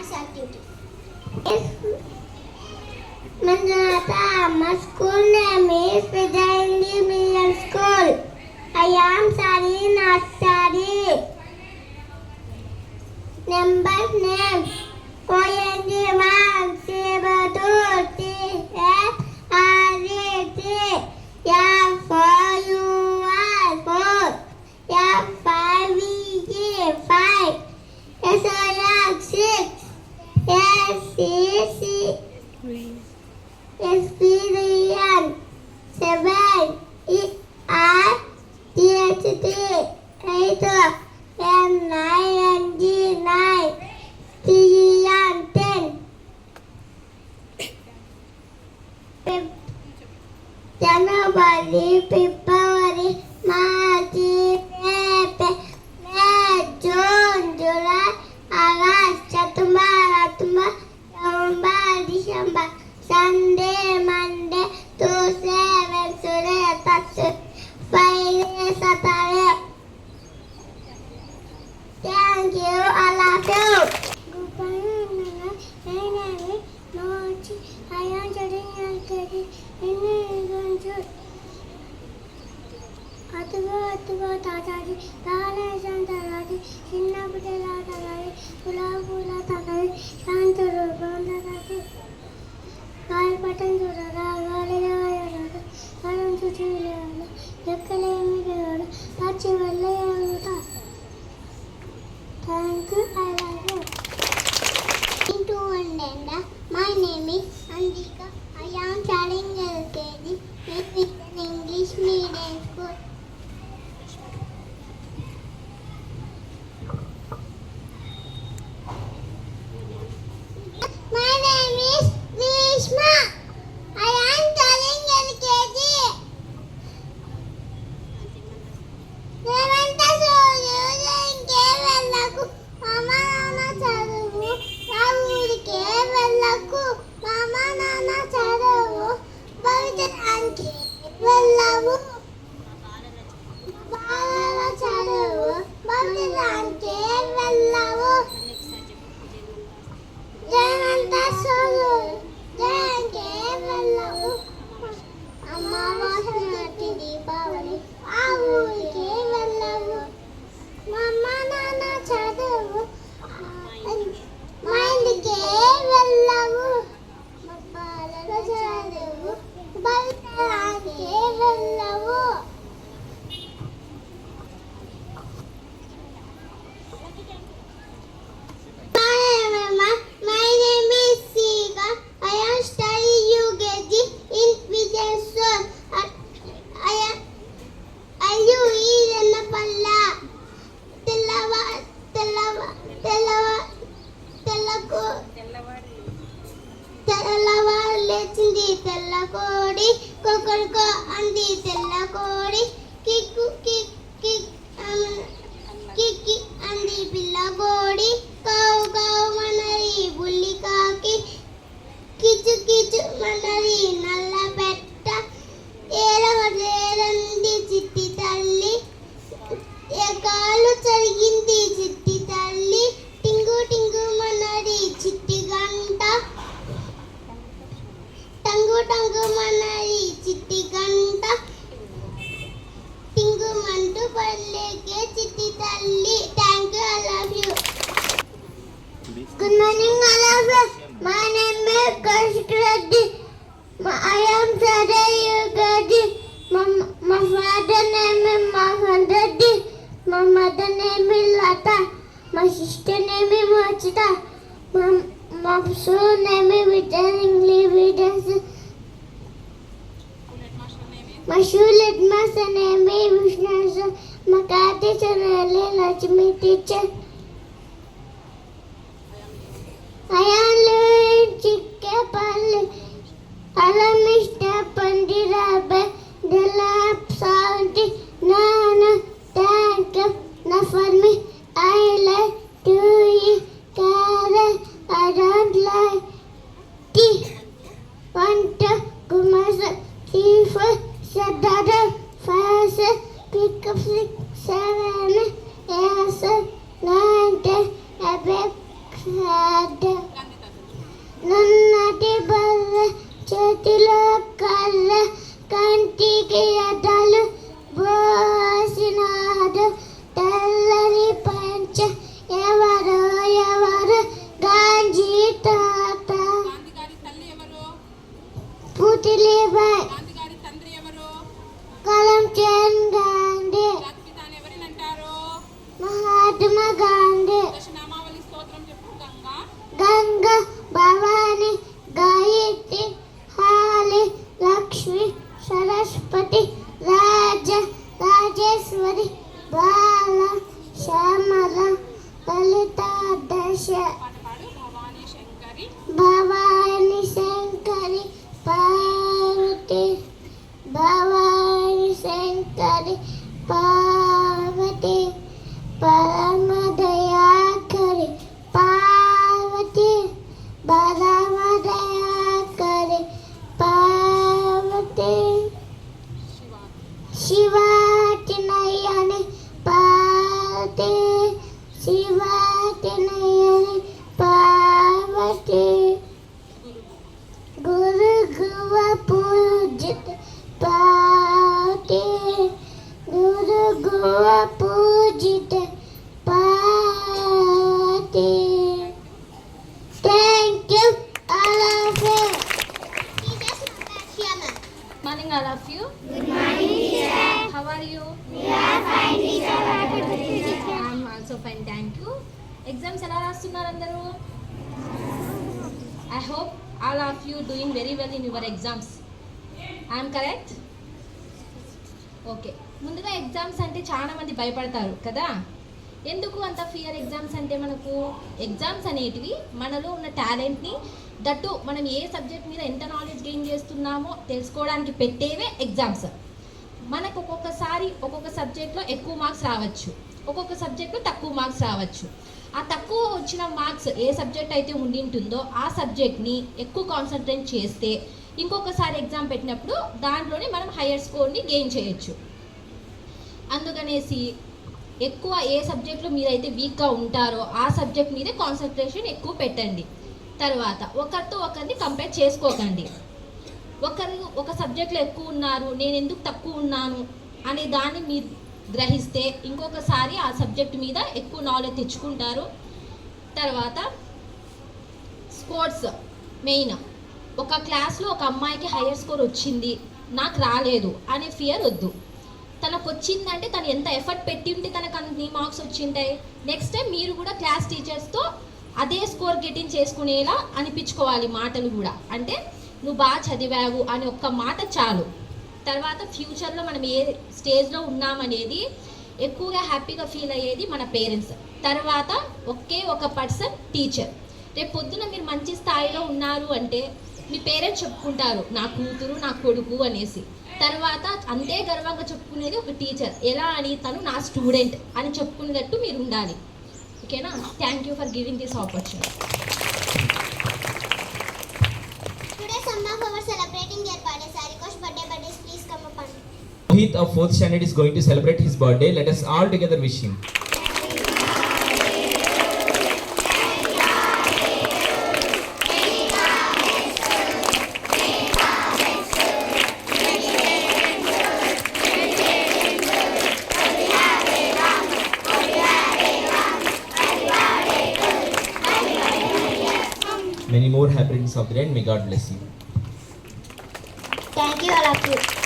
maths activity. Manjunatha, my school name is Vijayandi Middle School. I am studying nursery. Number name Koyandi 1 0 2 3 F R E T F for U R 4 F 5 V G 5 S O R 6 S C C S P D N 7 E R T H T 8 M 9 N G 9 T E N 10 January, February, March, April, May, June, July, August, September, October, November, December, Sunday, Monday, Tuesday, Wednesday, Thursday, Friday, Saturday. Thank you, I love you. Good morning, my name is Mochi. I am studying LKG in Gunjur. అతుగో తాతాది తాళేశం తగాది చిన్న బిడ్డల తగాది గులాబుల తగాది శాంత రూపం తగాది గాలి పట్టం చూడరా గాలిరాడు గడం చుట్టూ లేడు ఎక్కలేమి లేడు పచ్చి వెళ్ళే thank you I love you. ఇంటూ వండెండా my name is Anjika. I am studying LKG with an English medium school. My name is Vishma. I am studying LKG. రేవంత సూర్యుడికే వెళ్ళకు మామ నాన్న చదువు నా ఊరికే వెళ్ళకు మామ నాన్న చదువు భవిష్యత్తుకి వెళ్ళవు బాగా చదువు భవిష్యత్తుకి వెళ్ళవు రేవంత సూర్యుడికే వెళ్ళవు అమావాస్య దీపావళి ఆ ఊరికి వెళ్ళవు మమ్మ నాన్న చదువు మా ఇంటికే వెళ్ళవు మా పాలలో చదువు బయటకే వెళ్ళవు. My name is Sika. I am studying UKG in Vijayasur. అయ్యూ ఈరన్నపల్ల తెల్లవారు లేచింది తెల్ల కోడి కొకరుకో అంది తెల్ల కోడి కిక్కు కిక్ కిక్ కిక్కి అంది పిల్ల కోడి కావు కావు మనరి బుల్లి కాకి కిచు కిచు మనరి నల్ల పెట్ట ఏరంది చిట్టి తల్లి కాలు చరిగింది చిట్టి తల్లి టింగు టింగు మనది చిట్టి గంట టంగు టంగు మనది చిట్టి గంట టింగు మంటూ పల్లెకే చిట్టి తల్లి. Thank you, I love you. Good morning, I love you. My name is Kaushik Reddy. I am studying UKG. My father name is Mohan Reddy. My mother name is Lata. My sister name is Machita. My school name is Vijayandi. My school headmaster name is Vishnu. My car teacher name is Lakshmi teacher. I am living Chikkapalli. Alam Mr. Pandirabe, the lap sound, Nana, thank you, not for me. I like to eat carrot, I don't like tea. Want to go myself, tea for pick up 6, 7, 8, 9. head. నున్నటి బల్ల చేతిలో కళ్ళ కంటికి అడ్డలు బోసినాడు తెల్లని పంచ ఎవరు గాంధీ తాత పుతిలిబాయ్ కలంచంద్ గాంధీ మహాత్మా గాంధీ గంగా భవాని గాయత్రి హాలి లక్ష్మి సరస్వతి రాజేశ్వరి బాల శ్యామల లలిత దశ భవాని శంకరి పార్వతి భవాని శంకరి పార్వతి పరమదయాకరి పార్వతి పరమదయాకరి పార్వతి శివాటి నయని పార్వతి శివాటి నయని పార్వతి గురు గువ పూజిత పార్వతి గురు గువ పూజిత Parvati. Thank you, all of you. Morning, all of you. Good morning, teacher. How are you? We are fine, teacher. I am also fine, thank you. Exams ఎలా రాస్తున్నారు అందరూ? I hope all of you doing very well in your exams. I am correct? Okay, ముందుగా exams అంటే చాలా మంది భయపడతారు కదా. ఎందుకు అంత ఫియర్ ఎగ్జామ్స్ అంటే? మనకు ఎగ్జామ్స్ అనేటివి మనలో ఉన్న టాలెంట్ని దట్టు మనం ఏ సబ్జెక్ట్ మీద ఎంత నాలెడ్జ్ గెయిన్ చేస్తున్నామో తెలుసుకోవడానికి పెట్టేవే ఎగ్జామ్స్. మనకు ఒక్కొక్కసారి ఒక్కొక్క సబ్జెక్ట్లో ఎక్కువ మార్క్స్ రావచ్చు, ఒక్కొక్క సబ్జెక్ట్లో తక్కువ మార్క్స్ రావచ్చు. ఆ తక్కువ వచ్చిన మార్క్స్ ఏ సబ్జెక్ట్ అయితే ఉండింటుందో ఆ సబ్జెక్ట్ని ఎక్కువ కాన్సన్ట్రేట్ చేస్తే ఇంకొకసారి ఎగ్జామ్ పెట్టినప్పుడు దాంట్లోనే మనం హయ్యర్ స్కోర్ని గెయిన్ చేయొచ్చు. అందుకనేసి ఎక్కువ ఏ సబ్జెక్ట్లో మీరైతే వీక్గా ఉంటారో ఆ సబ్జెక్ట్ మీదే కాన్సన్ట్రేషన్ ఎక్కువ పెట్టండి. తర్వాత ఒకరితో ఒకరిని కంపేర్ చేసుకోకండి. ఒకరు ఒక సబ్జెక్ట్లో ఎక్కువ ఉన్నారు, నేను ఎందుకు తక్కువ ఉన్నాను అనే దాన్ని మీరు గ్రహిస్తే ఇంకొకసారి ఆ సబ్జెక్ట్ మీద ఎక్కువ నాలెడ్జ్ తెచ్చుకుంటారు. తర్వాత స్పోర్ట్స్ మెయిన్. ఒక క్లాస్లో ఒక అమ్మాయికి హయ్యర్ స్కోర్ వచ్చింది, నాకు రాలేదు అనే ఫియర్ వద్దు. తనకు వచ్చిందంటే తను ఎంత ఎఫర్ట్ పెట్టి ఉంటే తనకు అన్ని మార్క్స్ వచ్చింటాయి. నెక్స్ట్ టైం మీరు కూడా క్లాస్ టీచర్స్తో అదే స్కోర్ గెటింగ్ చేసుకునేలా అనిపించుకోవాలి. మాటలు కూడా అంటే నువ్వు బాగా చదివావు అని ఒక్క మాట చాలు. తర్వాత ఫ్యూచర్లో మనం ఏ స్టేజ్లో ఉన్నామనేది ఎక్కువగా హ్యాపీగా ఫీల్ అయ్యేది మన పేరెంట్స్. తర్వాత ఒక పర్సన్ టీచర్. రేపు పొద్దున మీరు మంచి స్థాయిలో ఉన్నారు అంటే మీ పేరెంట్స్ చెప్పుకుంటారు నా కూతురు నా కొడుకు అనేసి. తర్వాత అంతే గర్వంగా చెప్పుకునేది ఒక టీచర్. ఎలా అని తను నా స్టూడెంట్ అని చెప్పుకునేటట్టు మీరు ఉండాలి. ఓకేనా? Thank you for giving this opportunity. Today some of our celebrating their birthdays. I request birthdays please come up and Rohit of 4th standard is going to celebrate his birthday. Let us all together wish him. Many more happy returns of the day and may God bless you. thank you all of you.